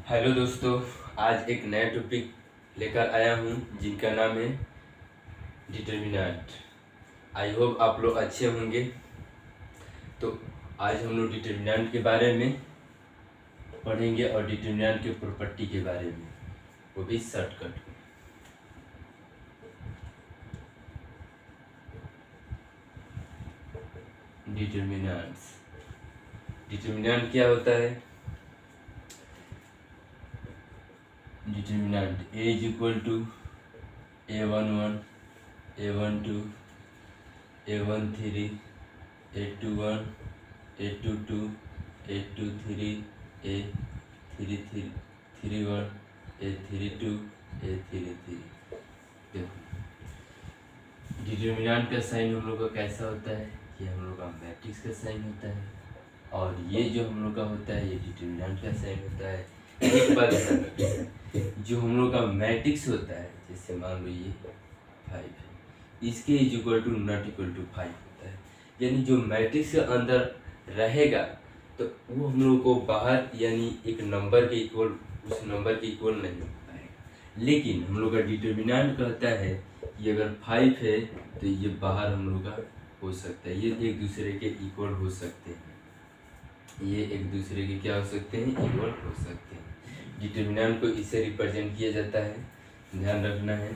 Hello दोस्तों, आज एक नया टॉपिक लेकर आया हूँ जिनका नाम है डिटर्मिनेंट। आई होप आप लोग अच्छे होंगे। तो आज हम लोग डिटर्मिनेंट के बारे में पढ़ेंगे और डिटर्मिनेंट के प्रॉपर्टी के बारे में, वो भी शॉर्टकट में। डिटर्मिनेंट्स, डिटर्मिनेंट क्या होता है? Determinant A is equal to A11, A12, A13, A21, A22, A23, A31, A32, A33। देखो, डिटर्मिनेंट का साइन हम लोग का कैसा होता है? ये हम लोग का मैट्रिक्स का साइन होता है, और ये जो हम लोग का होता है ये डिटर्मिनेंट का साइन होता है। एक बात ध्यान रखना, जो हम लोग का मैट्रिक्स होता है, जैसे मान लो ये 5 है, इसके is equal to not equal to 5 होता है। यानी जो मैट्रिक्स के अंदर रहेगा तो वो हम लोग को बाहर यानी एक नंबर के इक्वल, उस नंबर के इक्वल नहीं हो पाएगा। लेकिन हम लोग का डिटर्मिनेंट कहता है कि अगर 5 है तो ये बाहर हम लोग का हो सकता है, ये एक दूसरे के इक्वल हो सकते हैं, ये एक दूसरे के क्या हो सकते हैं? इक्वल हो सकते हैं। डिटर्मिनेंट को इससे रिप्रेजेंट किया जाता है, ध्यान रखना है।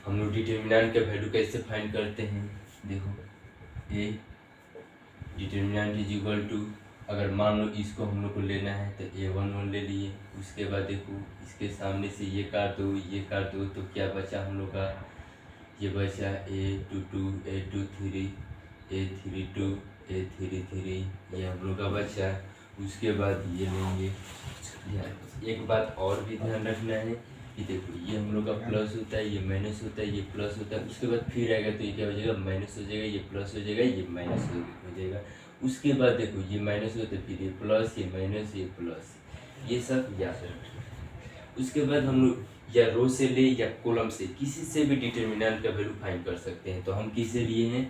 हम लोग डिटर्मिनेंट का वैल्यू कैसे फाइंड करते हैं? देखो, A determinant is equal to, अगर मान लो इसको हम लोग को लेना है तो A11 ले लिए। उसके बाद देखो इसके सामने से ये काट दो, ये काट दो, तो क्या बचा हम लोग का? ये बचा A22, A23, A32, A33, ये हम लोग का बचा। उसके बाद ये लेंगे। एक बात और भी ध्यान रखना है कि देखो, ये हम लोग का प्लस होता है, ये माइनस होता है, ये प्लस होता है। उसके बाद फिर आएगा तो ये क्या हो जाएगा? माइनस हो जाएगा, ये प्लस हो जाएगा, ये माइनस हो जाएगा। उसके बाद देखो ये माइनस होता है, फिर ये प्लस, ये माइनस, ये प्लस, ये सब याद रखना। उसके बाद हम लोग या रो से ले या कॉलम से, किसी से भी डिटर्मिनेंट का वैल्यू फाइंड कर सकते हैं। तो हम किससे लिए हैं?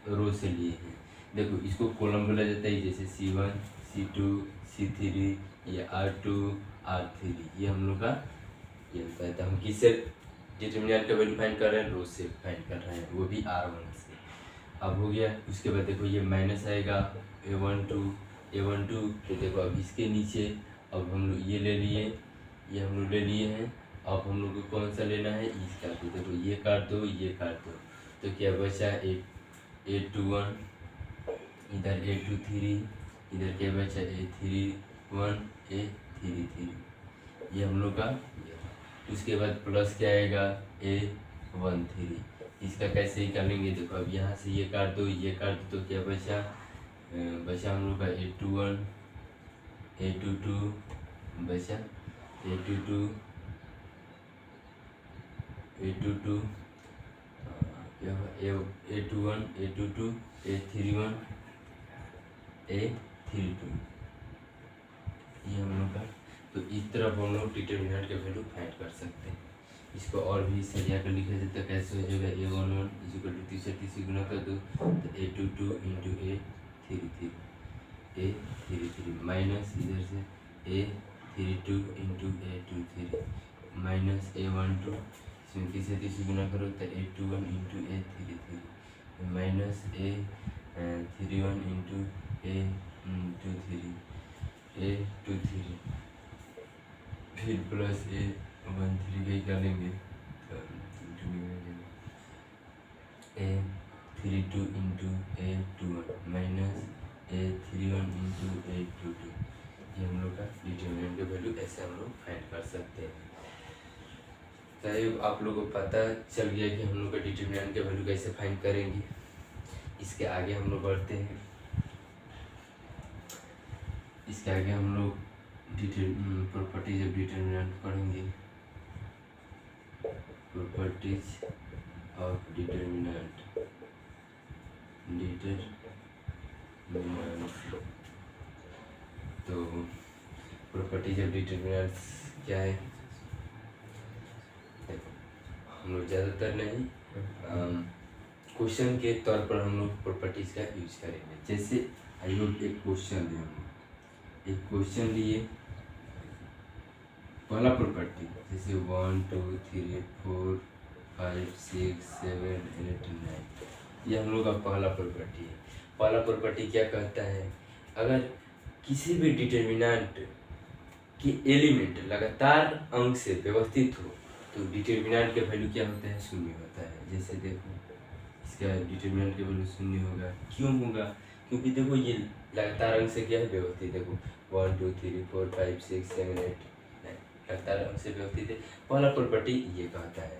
रो से लिए हैं। देखो, इसको कॉलम बोला जाता है, जैसे C1, C2, C3, ये R2, R3, ये हम लोग का ये होता है। तो हम किससे डिटर्मिनेंट का वैल्यू फाइंड कर रहे हैं? रो से फाइंड कर रहे हैं, वो भी R1 से। अब हो गया। उसके बाद देखो ये माइनस आएगा, A12, तो देखो अब इसके नीचे अब हम लोग ये ले लिए, ये हम लोग ले लिए हैं। अब हम लोग को कौन सा लेना है? इसका। तो देखो ये काट दो, ये काट दो, तो क्या बचा? A21, इधर A23, इधर क्या बचा? A31, A33, ये हम लोग का। उसके बाद प्लस क्या आएगा? A13, इसका कैसे निकालेंगे? देखो अब यहाँ से ये काट दो, ये काट दो, तो क्या बचा? बचा हम लोग का A21, A22 बचा, A22, A22 क्या हुआ? A21, A22, A31, A32, ये हम लोग का। तो इस तरफ हम लोग डिटर्मिनेंट का वैल्यू फाइंड कर सकते हैं। इसको और भी सरिया कर लिखा जाता है, कैसे हो जाएगा? A11 इज इक्वल टू 30 गुना कर दो, तो A22 इंटू A33 माइनस इधर से A32 into A23 minus A12, इसमें 30 गुना करो तो A21 into A33 minus A31 into A23 फिर प्लस A13 निकालेंगे, A32 into A21 minus A31 into A22, ये हम लोग का डिटर्मिनेंट का वैल्यू ऐसे हम लोग फाइंड कर सकते हैं। तो आप लोगों को पता चल गया कि हम लोग का डिटर्मिनेंट का वैल्यू कैसे फाइंड करेंगे। इसके आगे हम लोग बढ़ते हैं। इसके आगे हम लोग प्रॉपर्टीज ऑफ डिटर्मिनेंट पढ़ेंगे। प्रॉपर्टीज ऑफ डिटर्मिनेंट, तो प्रॉपर्टीज ऑफ डिटर्मिनेंट्स क्या है? देखो, हम लोग ज़्यादातर नहीं, क्वेश्चन के तौर पर हम लोग प्रॉपर्टीज का यूज करेंगे। जैसे आई होप एक क्वेश्चन दिया, हम लोग एक क्वेश्चन लिए, पहला प्रॉपर्टी जैसे 1 2 3 4 5 6 7 8 9, ये हम लोग का पहला प्रॉपर्टी है। पहला प्रॉपर्टी क्या कहता है, अगर किसी भी डिटर्मिनेंट के एलिमेंट लगातार अंक से व्यवस्थित हो तो डिटर्मिनेंट के वैल्यू क्या होता है, शून्य होता है। जैसे देखो इसका डिटर्मिनेंट के वैल्यू शून्य होगा, क्यों होगा, क्योंकि देखो ये लगातार अंक से क्या है, व्यवस्थित। देखो 1 2 3 4 5 6 7 8 9 लगातार अंक से व्यवस्थित है। पहला प्रॉपर्टी ये कहता है।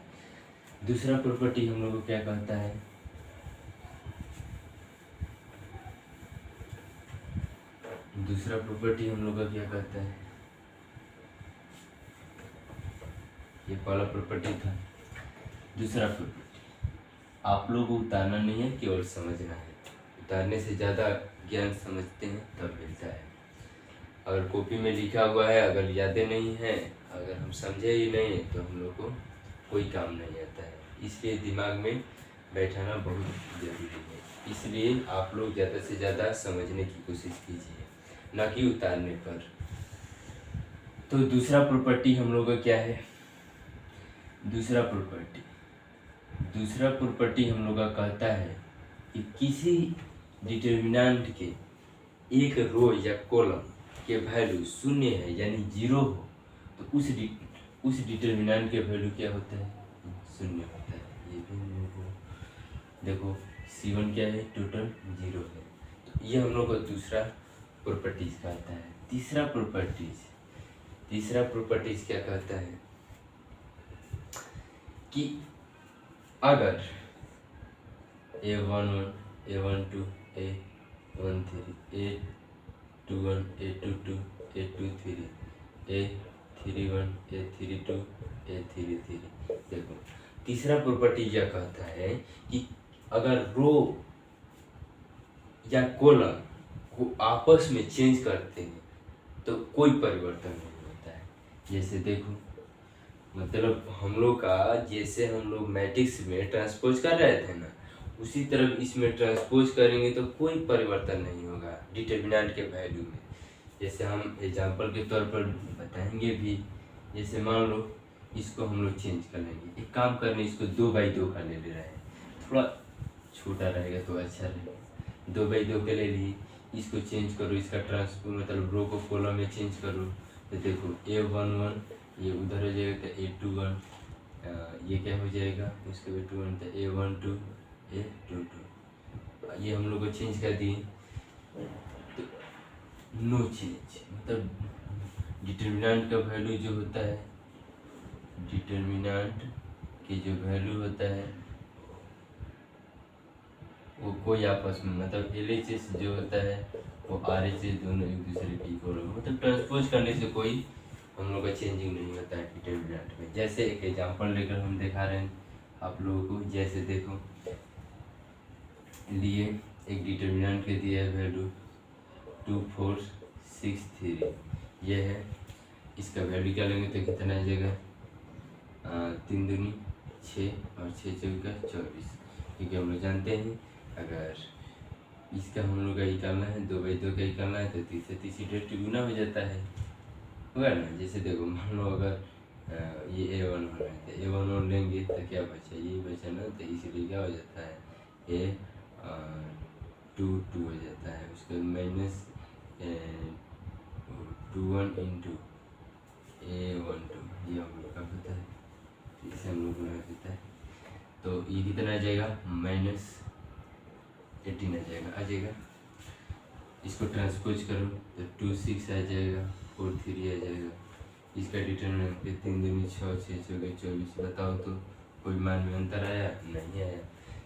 दूसरा प्रॉपर्टी हम लोग को क्या कहता है, दूसरा प्रॉपर्टी हम लोग का क्या कहता है, ये पहला प्रॉपर्टी था। दूसरा प्रॉपर्टी आप लोगों को उतारना नहीं है, केवल समझना है। उतारने से ज़्यादा ज्ञान समझते हैं तब मिलता है। अगर कॉपी में लिखा हुआ है, अगर यादें नहीं है, अगर हम समझे ही नहीं तो हम लोग को कोई काम नहीं आता है। इसलिए दिमाग में बैठाना बहुत ज़रूरी है। इसलिए आप लोग ज़्यादा से ज़्यादा समझने की कोशिश कीजिए, ना कि उतारने पर। तो दूसरा प्रॉपर्टी हम लोग का क्या है, दूसरा प्रॉपर्टी हम लोग का कहता है कि किसी डिटर्मिनेंट के एक रो या कॉलम के वैल्यू शून्य है यानी जीरो हो तो उस डिटर्मिनेंट के वैल्यू क्या होता है, शून्य होता है। ये भी हम लोग को देखो C1 क्या है, टोटल जीरो है। तो ये हम लोग का दूसरा प्रॉपर्टीज कहता है। तीसरा प्रॉपर्टीज क्या कहता है कि अगर A11 A12 A13 A21 A22 A23 A31 A32 A33, देखो तीसरा प्रॉपर्टी यह कहता है कि अगर रो या कॉलम को आपस में चेंज करते हैं तो कोई परिवर्तन नहीं होता है। जैसे देखो मतलब हम लोग का जैसे हम लोग मैट्रिक्स में ट्रांसपोज कर रहे थे ना, उसी तरह इसमें ट्रांसपोज करेंगे तो कोई परिवर्तन नहीं होगा डिटर्मिनेंट के वैल्यू में। जैसे हम एग्जांपल के तौर पर बताएंगे भी। जैसे मान लो इसको हम लोग चेंज कर लेंगे, एक काम करने इसको 2/2 का ले रहे हैं, थोड़ा छोटा रहेगा तो अच्छा रहेगा। 2/2 के ले लिए, इसको चेंज करो, इसका ट्रांसपोज मतलब रो को कॉलम में चेंज करो तो देखो A11 ये उधर हो जाएगा तो A21 ये क्या हो जाएगा, उसके बाद 21 तो A12 A22 ये हम लोग को चेंज कर दिए तो नो चेंज। मतलब डिटर्मिनेंट का वैल्यू जो होता है, डिटर्मिनेंट की जो वैल्यू होता है वो कोई आपस में मतलब LHS जो होता है वो RHS दोनों एक दूसरे के इक्वल होगा। मतलब ट्रांसपोज करने से कोई हम लोग का चेंजिंग नहीं होता है डिटर्मिनेंट में। जैसे एक एग्जांपल लेकर हम दिखा रहे हैं आप लोगों को। जैसे देखो लिए एक डिटर्मिनेंट के दिया है वैल्यू 2 4 6 3 ये है। इसका वैल्यू क्या लेंगे तो कितना आ जाएगा, 3 दूनी 6 और 6 चौका 24, क्योंकि हम लोग जानते हैं अगर इसका हम लोग का निकालना है 2/2 का निकालना है तो 30 से 30 डायरेक्ट गुना हो जाता है, होगा ना। जैसे देखो मान लो अगर ये A1 होना है तो A1 लेंगे तो क्या बचा, ये बचा ना, तो इसीलिए क्या हो जाता है A2 2 हो जाता है। उसके माइनस 21 इंटू A12 ये हम लोग का होता है, इसे हम लोग बना देता है। तो ये कितना आ जाएगा, -18 आ जाएगा। इसको ट्रांसपोज करो तो 2 6 आ जाएगा, 4 3 आ जाएगा। इसका डिटर्मिनेंट 3 दूनी 6 6 चौके 24। बताओ तो कोई मान में अंतर आया, नहीं आया।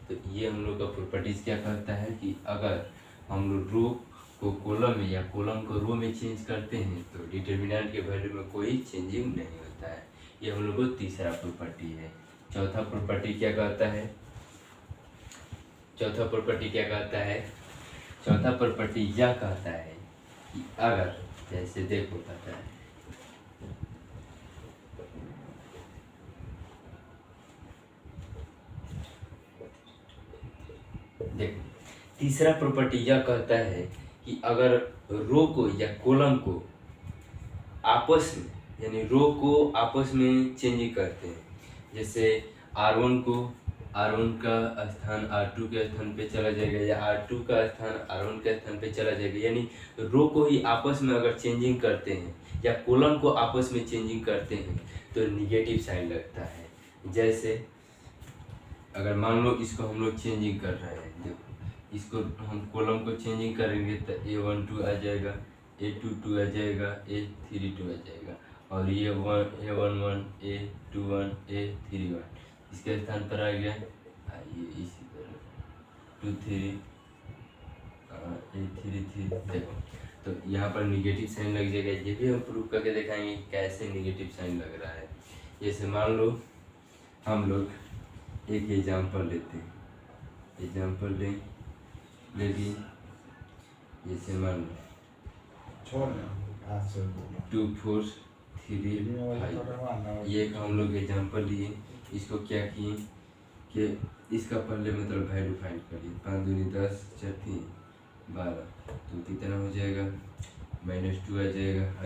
तो ये हम लोग का प्रॉपर्टीज क्या कहता है कि अगर हम लोग रो को कॉलम में या कॉलम को रो में चेंज करते हैं तो डिटर्मिनेंट के वैल्यू में कोई चेंजिंग नहीं होता है। ये हम लोग को तीसरा प्रॉपर्टी है। चौथा प्रॉपर्टी क्या कहता है, चौथा प्रॉपर्टी यह कहता है कि अगर जैसे देखो कहता है देखो तीसरा प्रॉपर्टी यह कहता है कि अगर रो को या कॉलम को आपस में यानी रो को आपस में चेंजिंग करते हैं। जैसे R1 का स्थान R2 के स्थान पे चला जाएगा, या R2 का स्थान R1 के स्थान पे चला जाएगा। यानी रो को ही आपस में अगर चेंजिंग करते हैं या कॉलम को आपस में चेंजिंग करते हैं तो निगेटिव साइन लगता है। जैसे अगर मान लो इसको हम लोग चेंजिंग कर रहे हैं, देखो इसको हम कॉलम को चेंजिंग करेंगे तो A12 आ जाएगा, A22 आ जाएगा, A32 आ जाएगा, और ये A11, A21, A31 इसके स्थान पर आ गया। ये इसी तरह 23 A33 देखो, तो यहाँ पर निगेटिव साइन लग जाएगा। ये भी हम प्रूफ करके दिखाएंगे कैसे निगेटिव साइन लग रहा है। जैसे मान लो हम लोग एक एग्जाम्पल लेते हैं, एग्जाम्पल लेकिन जैसे मान लो 2 4 3 5, ये एक हम लोग एग्जाम्पल लिए। इसको क्या किए कि इसका पहले मतलब वैल्यू फाइंड करिए। 5 दूनी 10, 4 3 12, तो कितना हो जाएगा, -2 आ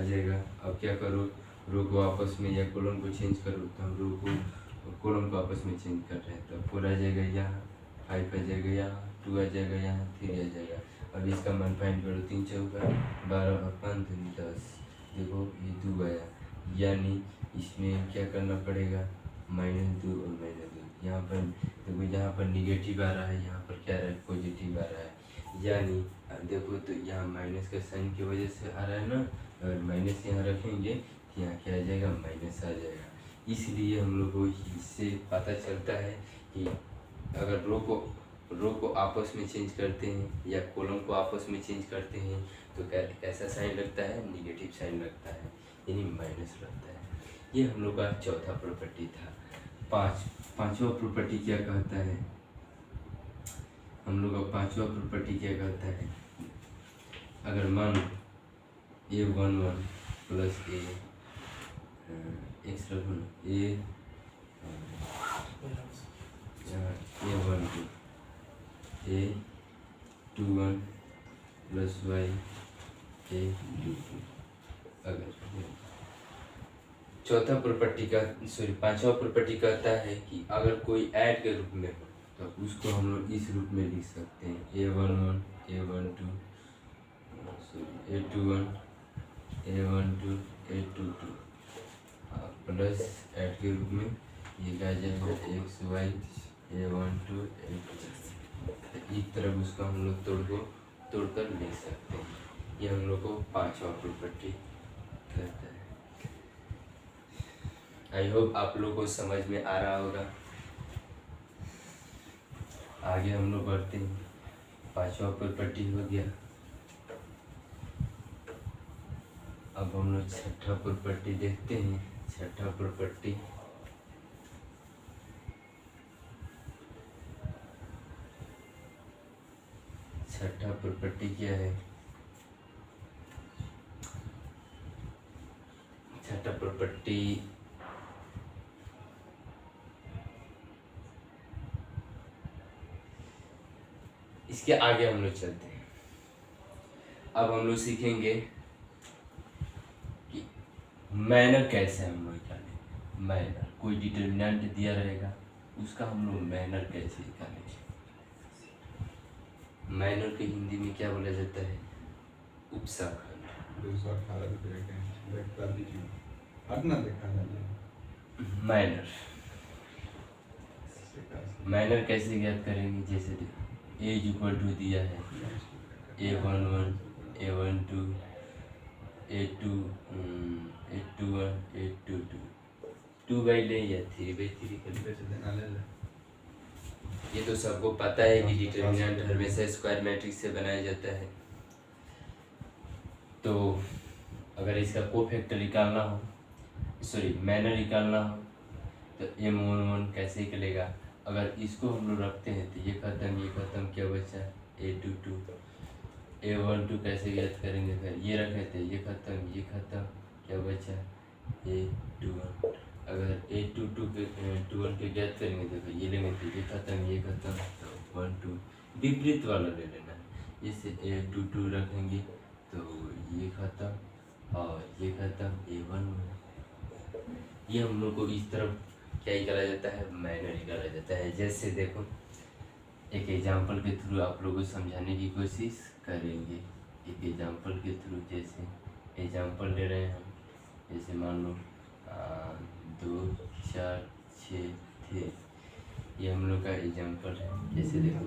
जाएगा। अब क्या करो, रो को आपस में या कॉलम को चेंज करो, तो हम रो को कॉलम को आपस में चेंज कर रहे हैं। तो 4 आ जाएगा यहाँ, 5 आ जाएगा यहाँ, 2 आ जाएगा यहाँ, 3 आ जाएगा। अब इसका मान फाइंड करो, 3 चौका 12 और 5 दूनी 10, देखो ये 2 आया। यानी इसमें क्या करना पड़ेगा, -2 और -2। यहाँ पर देखो, यहाँ पर निगेटिव आ रहा है, यहाँ पर क्या रहा है, पॉजिटिव आ रहा है। यानी देखो तो यहाँ माइनस का साइन की वजह से आ रहा है ना, अगर माइनस यहाँ रखेंगे तो यहाँ क्या आ जाएगा, माइनस आ जाएगा। इसलिए हम लोग को इससे पता चलता है कि अगर रो को आपस में चेंज करते हैं या कॉलम को आपस में चेंज करते हैं तो कैसा साइन लगता है, निगेटिव साइन लगता है, यानी माइनस लगता है। ये हम लोग का चौथा प्रॉपर्टी था। पांचवा प्रॉपर्टी क्या कहता है, हम लोग का पांचवा प्रॉपर्टी क्या कहता है, अगर मान A11 plus A12 A21 plus Y A22, अगर चौथा प्रॉपर्टी का पांचवा प्रॉपर्टी कहता है कि अगर कोई ऐड के रूप में हो तो उसको हम लोग इस रूप में लिख सकते हैं, A11 A12 A21 A12 A22 plus add के रूप में ये क्या जाएगा, XY A12 A22। एक तरफ उसका हम लोग तोड़कर लिख सकते हैं। ये हम लोग को पांचवा प्रॉपर्टी कहता है। आई होप आप लोग को समझ में आ रहा होगा। आगे हम लोग बढ़ते हैं, पांचवा प्रॉपर्टी हो गया। अब हम लोग छठा प्रॉपर्टी देखते हैं। छठा प्रॉपर्टी क्या है, छठा प्रॉपर्टी इसके आगे हम लोग चलते हैं। अब हम लोग सीखेंगे कि मैनर कैसे हम लोग निकालेंगे। मैनर, कोई डिटर्मिनेंट दिया रहेगा उसका हम लोग मैनर कैसे निकालेंगे। मैनर के हिंदी में क्या बोला जाता है, उपसाखंड। मैनर कैसे ज्ञात करेंगे, जैसे A दिया है, A11 A12 A21 A22 2/3 या 3/3 कर ले। ये तो सबको पता है कि डिटर्मिनेंट हमेशा स्क्वायर मैट्रिक्स से बनाया जाता है। तो अगर इसका कोफैक्टर निकालना हो, मैनर निकालना हो तो M11 कैसे निकलेगा। अगर इसको हम लोग रखते हैं तो ये खत्म क्या बचा, A22 A12 कैसे ज्ञात करेंगे, फिर ये रखे थे ये खत्म क्या बचा, A21। अगर A22 के 21 के ज्ञात करेंगे तो फिर ये लेंगे तो ये खत्म तो 1 2 विपरीत वाला ले लेना। जैसे A22 रखेंगे तो ये खत्म और ये खत्म A11 ये हम लोग को इस तरफ क्या ही करा जाता है, माइनर ही करा जाता है। जैसे देखो एक एग्जांपल के थ्रू आप लोगों को समझाने की कोशिश करेंगे। एक एग्जांपल के थ्रू, जैसे एग्जांपल ले रहे हैं हम, जैसे मान लो 2 4 6 थे, ये हम लोग का एग्जांपल है। जैसे देखो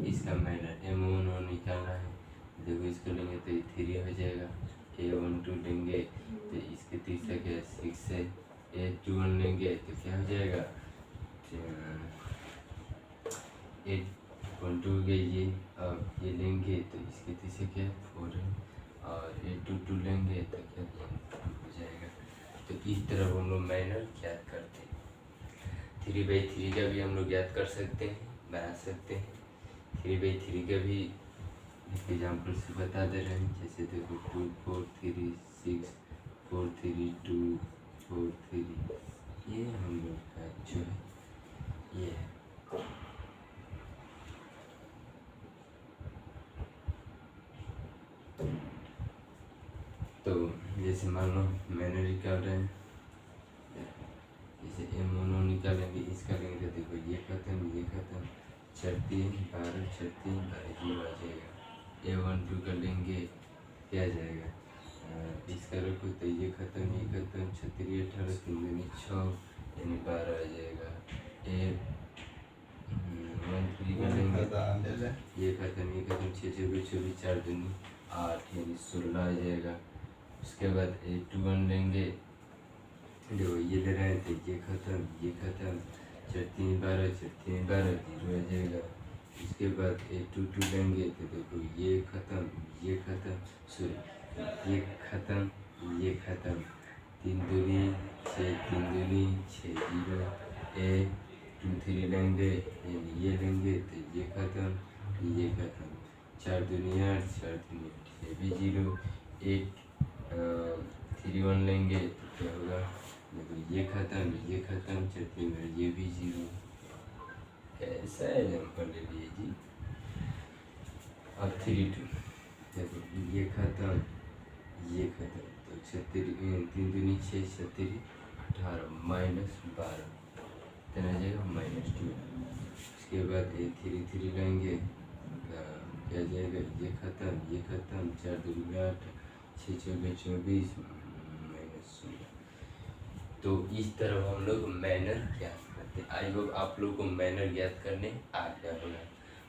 इसका माइनर M1 निकालना है, देखो इसको लेंगे तो ये 3 हो जाएगा। A12 लेंगे तो इसके तीसरा क्या 6 है। A21 लेंगे तो क्या हो जाएगा 8.2 के ये। अब ये लेंगे तो इसके तीसरे क्या 4 है, और A22 लेंगे तो क्या 2 हो जाएगा। तो इस तरह हम लोग माइनर ज्ञात करते हैं। 3/3 का भी हम लोग ज्ञात कर सकते हैं, बना सकते हैं। 3/3 का भी एग्जाम्पल से बता दे रहे हैं। जैसे देखो 2 4 3 6 4 3 2 4 3, ये हम लोग का जो है ये है। तो जैसे मान लो मैंने निकाल रहे हैं, जैसे M1 निकालेंगे, इसका लेंगे तो देखो ये खत्म, ये खत्म, 36 12 36 12 आ जाएगा। A12 का लेंगे क्या आ जाएगा, इसका रखो तो ये खत्म, ये खत्म, 36 18 3 6 यानी 12 आ जाएगा। A13 का लेंगे, ये खत्म, ये खत्म, 6 24 24 4 2 8 यानी 16 आ जाएगा। उसके बाद A21 लेंगे, देखो ये ले रहे हैं तो ये खत्म, ये खत्म, 36 12 36 12 0 आ जाएगा। इसके बाद A22 लेंगे तो देखो ये खत्म, ये खत्म, सॉरी ये खत्म, ये खत्म, 3 दूनी 6 3 दूनी 6 0। A23 लेंगे, यानी ये लेंगे तो ये खत्म, ये खत्म, 4 दूनी 8 4 दूनी 8, ये भी 0। 831 लेंगे तो क्या होगा, देखो ये खत्म, ये खत्म, 36 में ये भी 0। कैसा एग्जाम्पल ले लिए जी। अब 32 देखो ये खत्म, ये खत्म, तो 36 3 दूनी 6 36 18 -12 इतना आ जाएगा -2। उसके बाद A33 लेंगे तो क्या जाएगा, ये खत्म, ये खत्म, 4 दूनी 8 6 24 24 -16। तो इस तरह हम लोग मैनर ज्ञात करते हैं। आई होप आप लोग को मैनर ज्ञात करने आ गया होगा।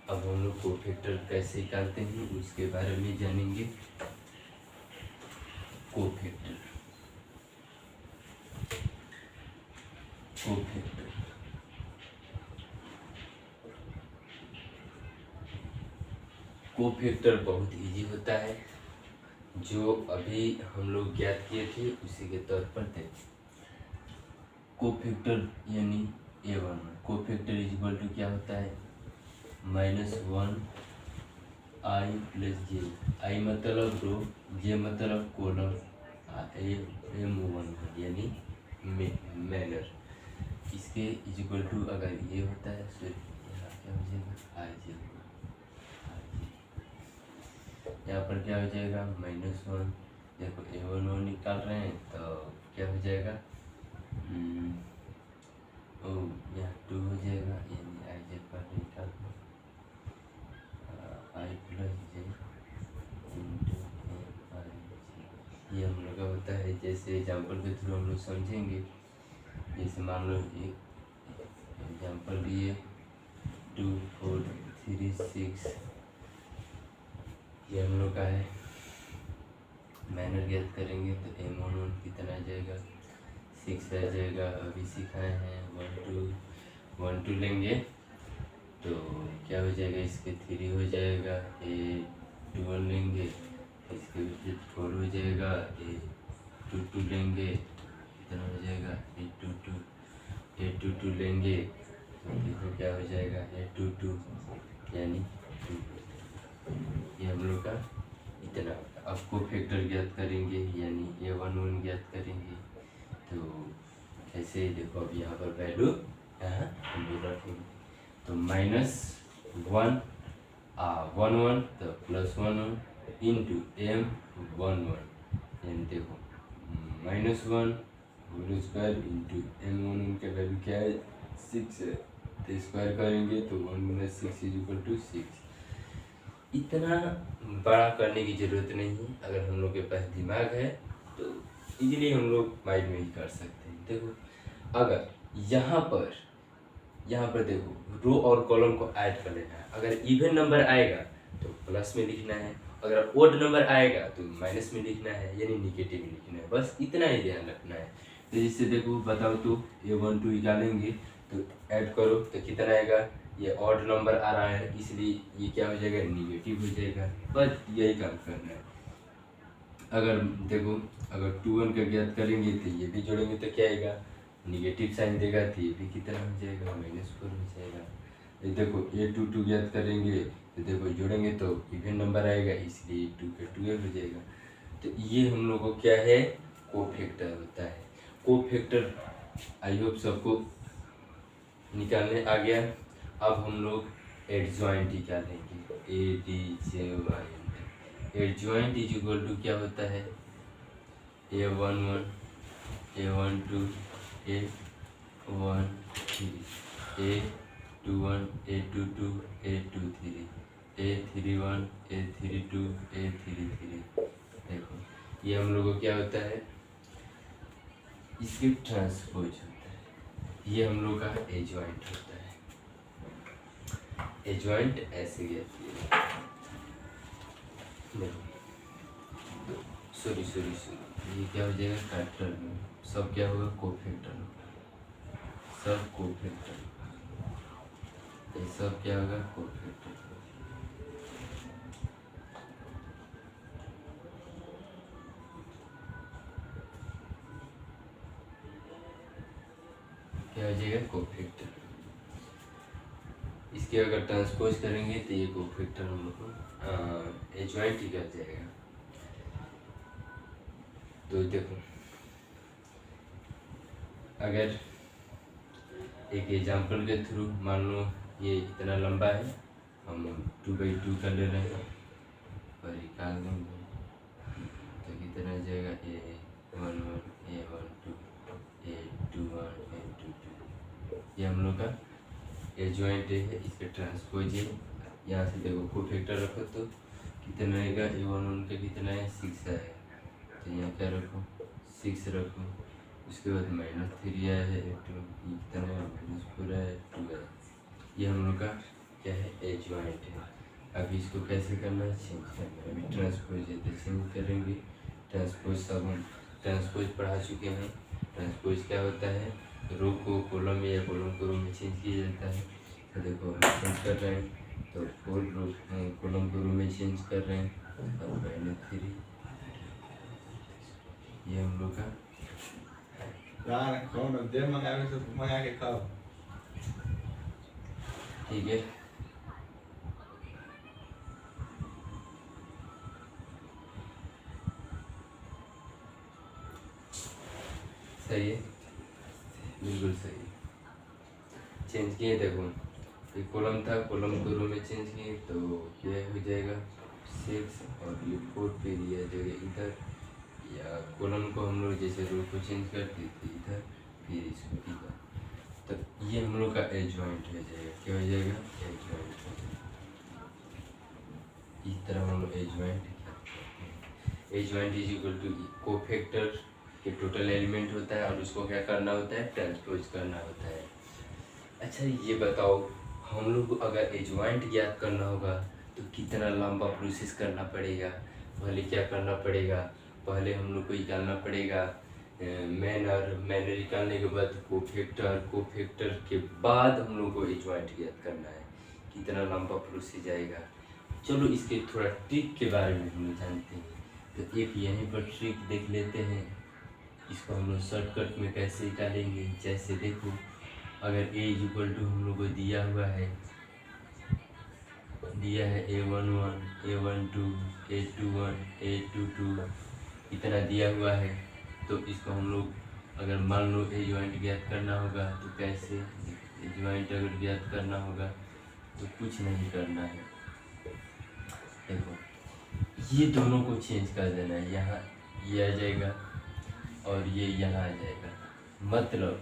अब हम लोग कोफैक्टर कैसे निकालते हैं उसके बारे में जानेंगे। कोफैक्टर, कोफैक्टर कोफैक्टर बहुत इजी होता है, जो अभी हम लोग ज्ञात किए थे उसी के तौर पर थे। कोफैक्टर यानी A1 कोफैक्टर इक्वल टू क्या होता है, -1 I + j। I मतलब रो, j मतलब कॉलम, M1 यानी मैनर। इसके इक्वल टू अगर ये होता है तो यहाँ क्या हो जाएगा IJ, यहाँ पर क्या हो जाएगा -1। देखो A1 निकाल रहे हैं तो क्या हो जाएगा, यहाँ 2 हो जाएगा, यानी IJ पर निकाल I + j × ये हम लोग का होता है। जैसे एग्जाम्पल के थ्रू हम लोग समझेंगे। जैसे मान लो एक एग्जाम्पल लिए 2 4 3 6, ये हम लोग का है। मैनर ज्ञात करेंगे तो M1 कितना आ जाएगा 6 आ जाएगा। अभी सिखाए हैं 1 2 लेंगे तो क्या हो जाएगा, इसके 3 हो जाएगा। A21 लेंगे इसके 4 हो जाएगा। A22 लेंगे कितना हो जाएगा A22 लेंगे तो देखो क्या हो जाएगा A22 यानी 2। ये हम लोग का इतना। अब कोफैक्टर ज्ञात करेंगे यानी A11 ज्ञात करेंगे तो ऐसे देखो, अब यहाँ पर वैल्यू यहाँ हम लोग रखेंगे तो -1 1 तो +1 इंटू M11 यानी देखो -1 होल स्क्वायर इंटू m1 उनका वैल्यू क्या है 6 है, तो स्क्वायर करेंगे तो 1 - 6 = 6। इतना बड़ा करने की ज़रूरत नहीं है, अगर हम लोग के पास दिमाग है तो इजीली हम लोग माइंड में ही कर सकते हैं। देखो अगर यहाँ पर देखो रो और कॉलम को ऐड कर लेना है, अगर इवन नंबर आएगा तो प्लस में लिखना है, अगर ओड नंबर आएगा तो माइनस में लिखना है, यानी निगेटिव में लिखना है, बस इतना ही ध्यान रखना है। तो जिससे देखो बताओ तो ये 1 2 निकालेंगे तो ऐड करो तो कितना आएगा, ये ऑड नंबर आ रहा है इसलिए ये क्या हो जाएगा, निगेटिव हो जाएगा, बस यही काम करना है। अगर देखो अगर 2 1 का ज्ञात करेंगे तो ये भी जोड़ेंगे तो क्या आएगा, निगेटिव साइन देगा तो ये भी कितना हो जाएगा, -4 हो जाएगा। ये देखो ये 2 2 ज्ञात करेंगे तो देखो जोड़ेंगे तो इवन नंबर आएगा इसलिए 2 का 2 हो जाएगा। तो ये हम लोग को क्या है, कोफैक्टर होता है। कोफैक्टर आई होप सबको निकालने आ गया। अब हम लोग एडजॉइंट निकालेंगे, ADJOINT। एडजॉइंट = क्या होता है, A11 A12 A13 A21 A22 A23 A31 A32 A33। देखो ये हम लोग को क्या होता है, इसके ट्रांसपोज होता है, ये हम लोग का एडजॉइंट होता है। एडजॉइंट ऐसे कहती है, देखो सॉरी ये क्या हो जाएगा, फैक्टर में सब क्या होगा, कोफैक्टर होगा, सब कोफैक्टर, ये सब क्या होगा, कोफैक्टर। क्या हो जाएगा, कोफैक्टर। इसके अगर ट्रांसपोज करेंगे तो ये कोफैक्टर हम लोग को एडजॉइंट ही कर जाएगा। तो देखो अगर एक एग्जांपल के थ्रू मान लो ये इतना लंबा है, हम 2/2 कर ले रहे हैं और निकाल देंगे तो कितना आ जाएगा, A11 A12 A21 A22। ये हम लोग का एडजॉइंट है, इसके ट्रांसपोज है। यहाँ से देखो कोफैक्टर रखो तो कितना आएगा, A11 का कितना है, 6 आएगा, तो यहाँ क्या रखो, 6 रखो। उसके बाद -3 आया है, कितना है, -4 है, 2 है। ये हम लोग का क्या है, एडजॉइंट है। अभी इसको कैसे करना है, चेंज करना है। अभी ट्रांसपोज है तो चेंज करेंगे, ट्रांसपोज सब हम ट्रांसपोज पढ़ा चुके हैं। ट्रांसपोज क्या होता है, रो को कॉलम में या कॉलम को रो में चेंज किया जाता है। तो देखो हम चेंज कर रहे हैं, तो कॉलम को रो में चेंज कर रहे हैं और -3 ये हम लोग का कौन दे मंगावे तो मंगा के खाओ, ठीक है। सही है, बिल्कुल सही है। चेंज किए, देखो ये कॉलम था, कॉलम को रो में चेंज किए तो ये हो जाएगा 6 और ये 4 पे दिया जाएगा इधर, या कॉलम को हम लोग जैसे रो को चेंज करते थे इधर, फिर इसको इधर, तो ये हम लोग का एडजॉइंट हो जाएगा। क्या हो जाएगा, एडजॉइंट हो जाएगा। इस तरह हम लोग एडजॉइंट = कोफैक्टर के टोटल एलिमेंट होता है और उसको क्या करना होता है, ट्रांसपोज करना होता है। अच्छा ये बताओ, हम लोग को अगर एडजॉइंट ज्ञात करना होगा तो कितना लंबा प्रोसेस करना पड़ेगा। पहले क्या करना पड़ेगा, पहले हम लोग को निकालना पड़ेगा मैनर निकालने के बाद कोफैक्टर के बाद हम लोग को एडजॉइंट ज्ञात करना है। कितना लंबा प्रोसेस जाएगा, चलो इसके थोड़ा ट्रिक के बारे में हम लोग जानते हैं। तो एक यहीं पर ट्रिक देख लेते हैं, इसको हम लोग शॉर्टकट में कैसे निकालेंगे। जैसे देखो अगर A हम लोग को दिया हुआ है, A11 A12 A21 A22 इतना दिया हुआ है, तो इसको हम लोग अगर मान लो एडजॉइंट ज्ञात करना होगा तो कैसे, एडजॉइंट अगर ज्ञात करना होगा तो कुछ नहीं करना है। देखो ये दोनों को चेंज कर देना है, यहाँ ये आ जाएगा और ये यहाँ आ जाएगा। मतलब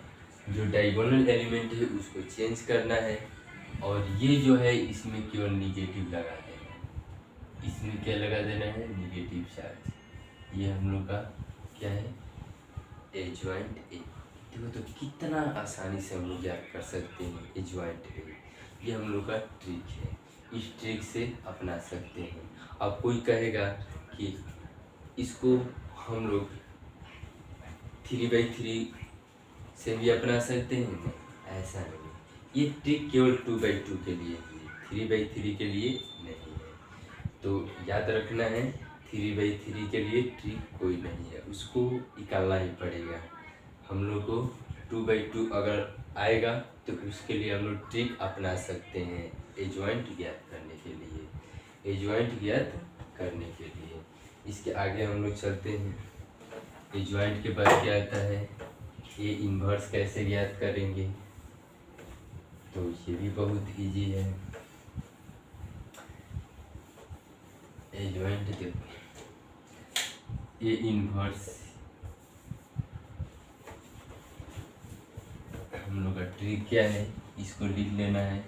जो डायगोनल एलिमेंट है उसको चेंज करना है, और ये जो है इसमें केवल निगेटिव लगा देना है। इसमें क्या लगा देना है? Negative charge. ये हम लोग का क्या है? Adjoint A. देखो तो कितना आसानी से हम लोग ज्ञात कर सकते हैं एडजॉइंट ए। ये हम लोग का ट्रिक है, इस ट्रिक से अपना सकते हैं। अब कोई कहेगा कि इसको हम लोग 3/3 से भी अपना सकते हैं, नहीं, ऐसा नहीं। ये ट्रिक केवल 2/2 के लिए है, 3/3 के लिए नहीं है। तो याद रखना है 3/3 के लिए ट्रिक कोई नहीं है, उसको निकालना ही पड़ेगा। हम लोग को 2/2 अगर आएगा तो उसके लिए हम लोग ट्रिक अपना सकते हैं एडजॉइंट ज्ञात करने के लिए, एडजॉइंट ज्ञात करने के लिए। इसके आगे हम लोग चलते हैं। एडजॉइंट के बाद क्या आता है? ये इन्वर्स कैसे ज्ञात करेंगे? तो ये भी बहुत इजी है। एडजॉइंट देखो, ये इन्वर्स हम लोग का ट्रिक क्या है? इसको लिख लेना है।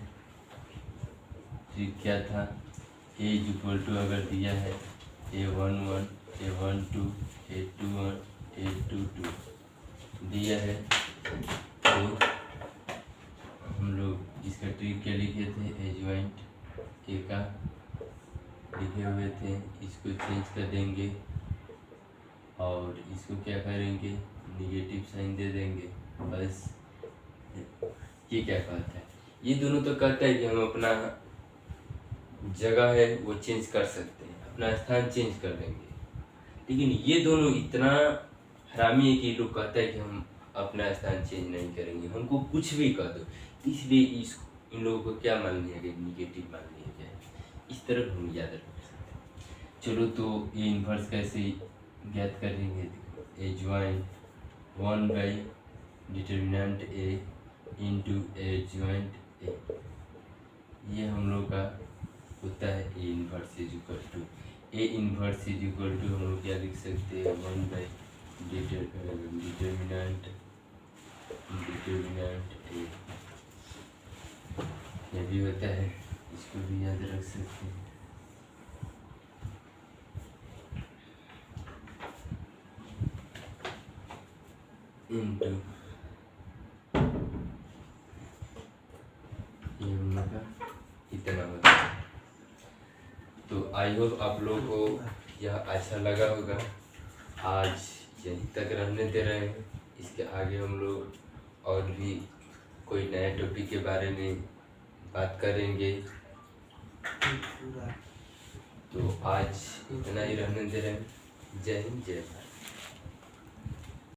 ट्रिक क्या था? A= अगर दिया है A11, A12, A21, A22 दिया है तो हम लोग इसका ट्रिक क्या लिखे थे? एडजॉइंट ए का लिखे हुए थे, इसको चेंज कर देंगे और इसको क्या करेंगे? निगेटिव साइन दे देंगे, बस। ये क्या कहता है? ये दोनों तो कहता है कि हम अपना जगह है वो चेंज कर सकते हैं, अपना स्थान चेंज कर देंगे, लेकिन ये दोनों इतना हरामी है कि ये लोग कहता है कि हम अपना स्थान चेंज नहीं करेंगे, हमको कुछ भी कर दो। इसलिए इन लोगों को क्या मान लिया गया? निगेटिव मान लिया गया। इस तरह हम याद रख सकते हैं। चलो तो ये इन्वर्स कैसे ज्ञात करेंगे? देखो, adjoint determinant A into adjoint A, ये हम लोग का होता है ए इन्वर्स इक्वल टू हम लोग क्या लिख सकते हैं? 1/डिटर्मिनेंट ए, ये भी होता है, इसको भी याद रख सकते हैं। इंटू ये हम लोग का इतना होता है। तो आई होप आप लोगों को यह अच्छा लगा होगा। आज यहीं तक रहने दे रहे हैं, इसके आगे हम लोग और भी कोई नए टॉपिक के बारे में बात करेंगे। तो आज इतना ही रहने दे रहे हैं। जय हिंद, जय भारत।